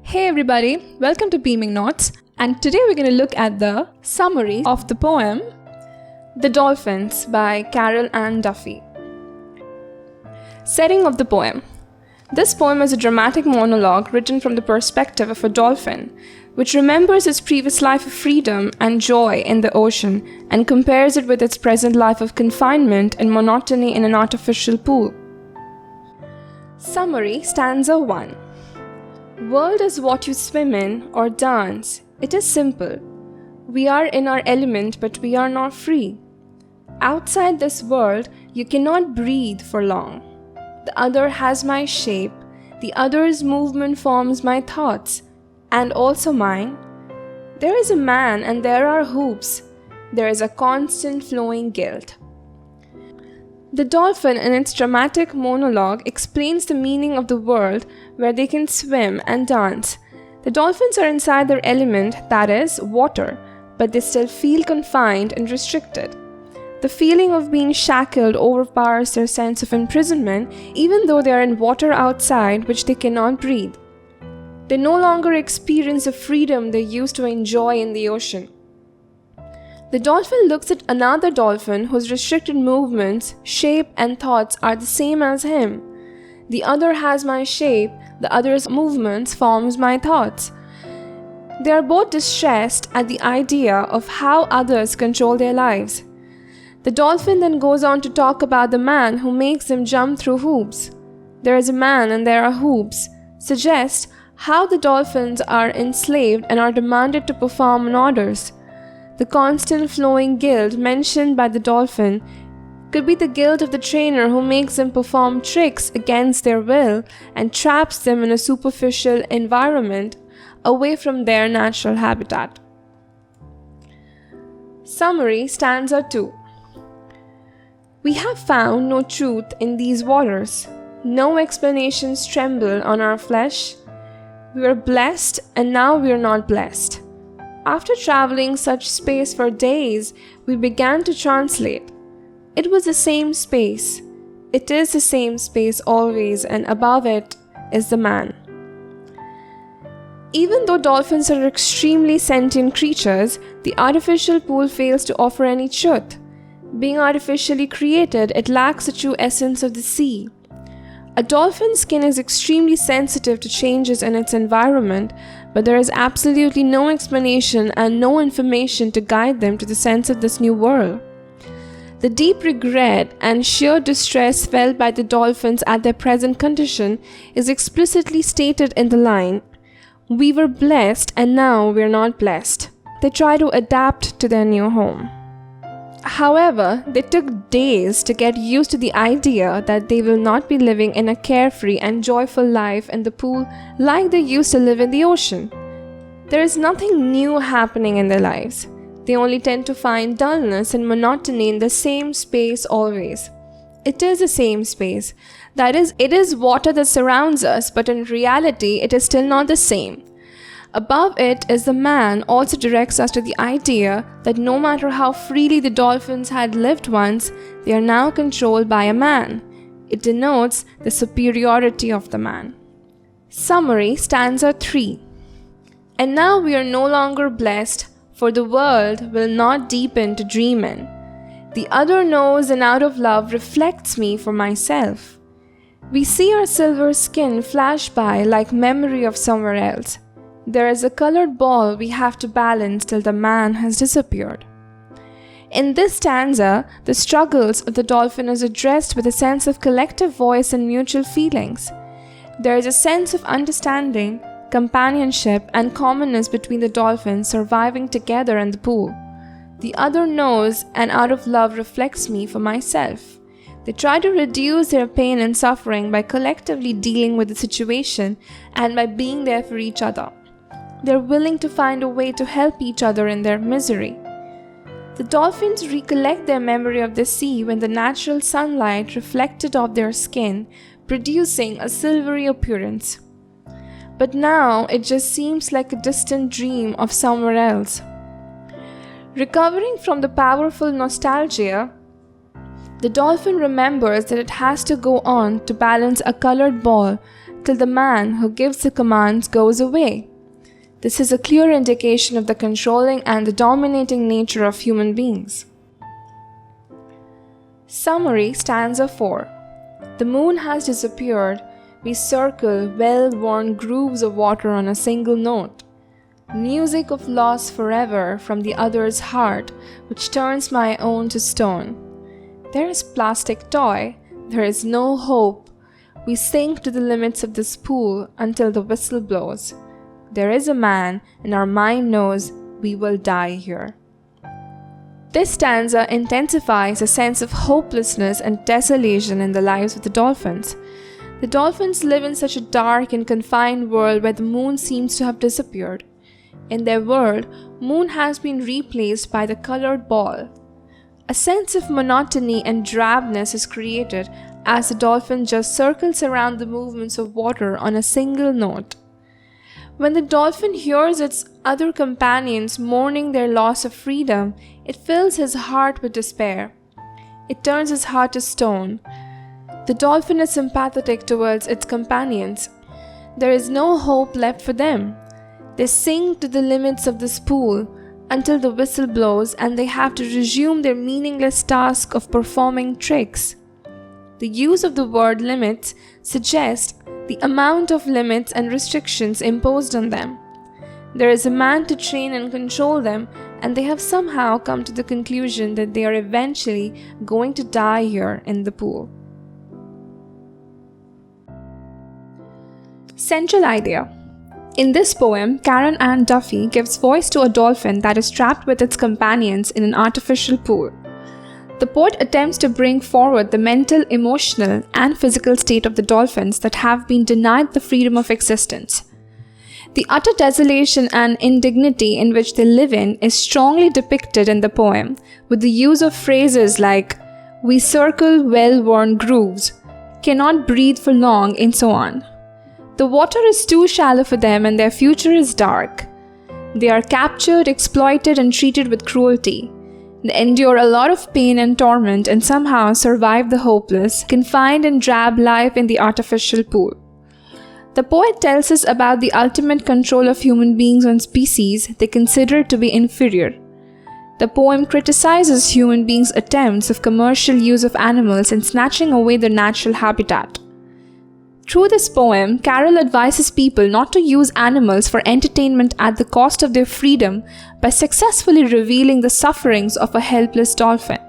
Hey everybody, welcome to Beaming Notes, and today we're going to look at the summary of the poem The Dolphins by Carol Ann Duffy. Setting of the poem. This poem is a dramatic monologue written from the perspective of a dolphin, which remembers its previous life of freedom and joy in the ocean and compares it with its present life of confinement and monotony in an artificial pool. Summary, stanza 1. World is what you swim in or dance. It is simple. We are in our element, but we are not free. Outside this world, you cannot breathe for long. The other has my shape. The other's movement forms my thoughts, and also mine. There is a man and there are hoops. There is a constant flowing guilt. The dolphin, in its dramatic monologue, explains the meaning of the world where they can swim and dance. The dolphins are inside their element, that is, water, but they still feel confined and restricted. The feeling of being shackled overpowers their sense of imprisonment, even though they are in water outside which they cannot breathe. They no longer experience the freedom they used to enjoy in the ocean. The dolphin looks at another dolphin whose restricted movements, shape, and thoughts are the same as him. The other has my shape, the other's movements forms my thoughts. They are both distressed at the idea of how others control their lives. The dolphin then goes on to talk about the man who makes them jump through hoops. There is a man and there are hoops, suggests how the dolphins are enslaved and are demanded to perform on orders. The constant flowing guilt mentioned by the dolphin could be the guilt of the trainer who makes them perform tricks against their will and traps them in a superficial environment away from their natural habitat. Summary, stanza 2. We have found no truth in these waters. No explanations tremble on our flesh. We were blessed and now we are not blessed. After traveling such space for days, we began to translate. It was the same space. It is the same space always, and above it is the man. Even though dolphins are extremely sentient creatures, the artificial pool fails to offer any truth. Being artificially created, it lacks the true essence of the sea. A dolphin's skin is extremely sensitive to changes in its environment, but there is absolutely no explanation and no information to guide them to the sense of this new world. The deep regret and sheer distress felt by the dolphins at their present condition is explicitly stated in the line, "We were blessed and now we are not blessed." They try to adapt to their new home. However, they took days to get used to the idea that they will not be living in a carefree and joyful life in the pool like they used to live in the ocean. There is nothing new happening in their lives. They only tend to find dullness and monotony in the same space always. It is the same space. That is, it is water that surrounds us, but in reality, it is still not the same. Above it is the man also directs us to the idea that no matter how freely the dolphins had lived once, they are now controlled by a man. It denotes the superiority of the man. Summary, stanza 3. And now we are no longer blessed, for the world will not deepen to dream in. The other knows and out of love reflects me for myself. We see our silver skin flash by like memory of somewhere else. There is a colored ball we have to balance till the man has disappeared. In this stanza, the struggles of the dolphin is addressed with a sense of collective voice and mutual feelings. There is a sense of understanding, companionship, and commonness between the dolphins surviving together in the pool. The other knows and out of love reflects me for myself. They try to reduce their pain and suffering by collectively dealing with the situation and by being there for each other. They're willing to find a way to help each other in their misery. The dolphins recollect their memory of the sea when the natural sunlight reflected off their skin, producing a silvery appearance. But now it just seems like a distant dream of somewhere else. Recovering from the powerful nostalgia, The dolphin remembers that it has to go on to balance a colored ball till the man who gives the commands goes away. This is a clear indication of the controlling and the dominating nature of human beings. Summary, stanza 4. The moon has disappeared. We circle well-worn grooves of water on a single note. Music of loss forever from the other's heart, which turns my own to stone. There is plastic toy. There is no hope. We sink to the limits of this pool until the whistle blows. There is a man, and our mind knows we will die here. This stanza intensifies a sense of hopelessness and desolation in the lives of the dolphins. The dolphins live in such a dark and confined world where the moon seems to have disappeared. In their world, moon has been replaced by the colored ball. A sense of monotony and drabness is created as the dolphin just circles around the movements of water on a single note. When the dolphin hears its other companions mourning their loss of freedom, it fills his heart with despair. It turns his heart to stone. The dolphin is sympathetic towards its companions. There is no hope left for them. They sink to the limits of this pool until the whistle blows and they have to resume their meaningless task of performing tricks. The use of the word limits suggests the amount of limits and restrictions imposed on them. There is a man to train and control them, and they have somehow come to the conclusion that they are eventually going to die here in the pool. Central idea. In this poem, Carol Ann Duffy gives voice to a dolphin that is trapped with its companions in an artificial pool. The poet attempts to bring forward the mental, emotional, and physical state of the dolphins that have been denied the freedom of existence. The utter desolation and indignity in which they live in is strongly depicted in the poem, with the use of phrases like, "We circle well-worn grooves," "cannot breathe for long," and so on. The water is too shallow for them and their future is dark. They are captured, exploited, and treated with cruelty. They endure a lot of pain and torment and somehow survive the hopeless, confined and drab life in the artificial pool. The poet tells us about the ultimate control of human beings on species they consider to be inferior. The poem criticizes human beings' attempts of commercial use of animals and snatching away their natural habitat. Through this poem, Carol advises people not to use animals for entertainment at the cost of their freedom by successfully revealing the sufferings of a helpless dolphin.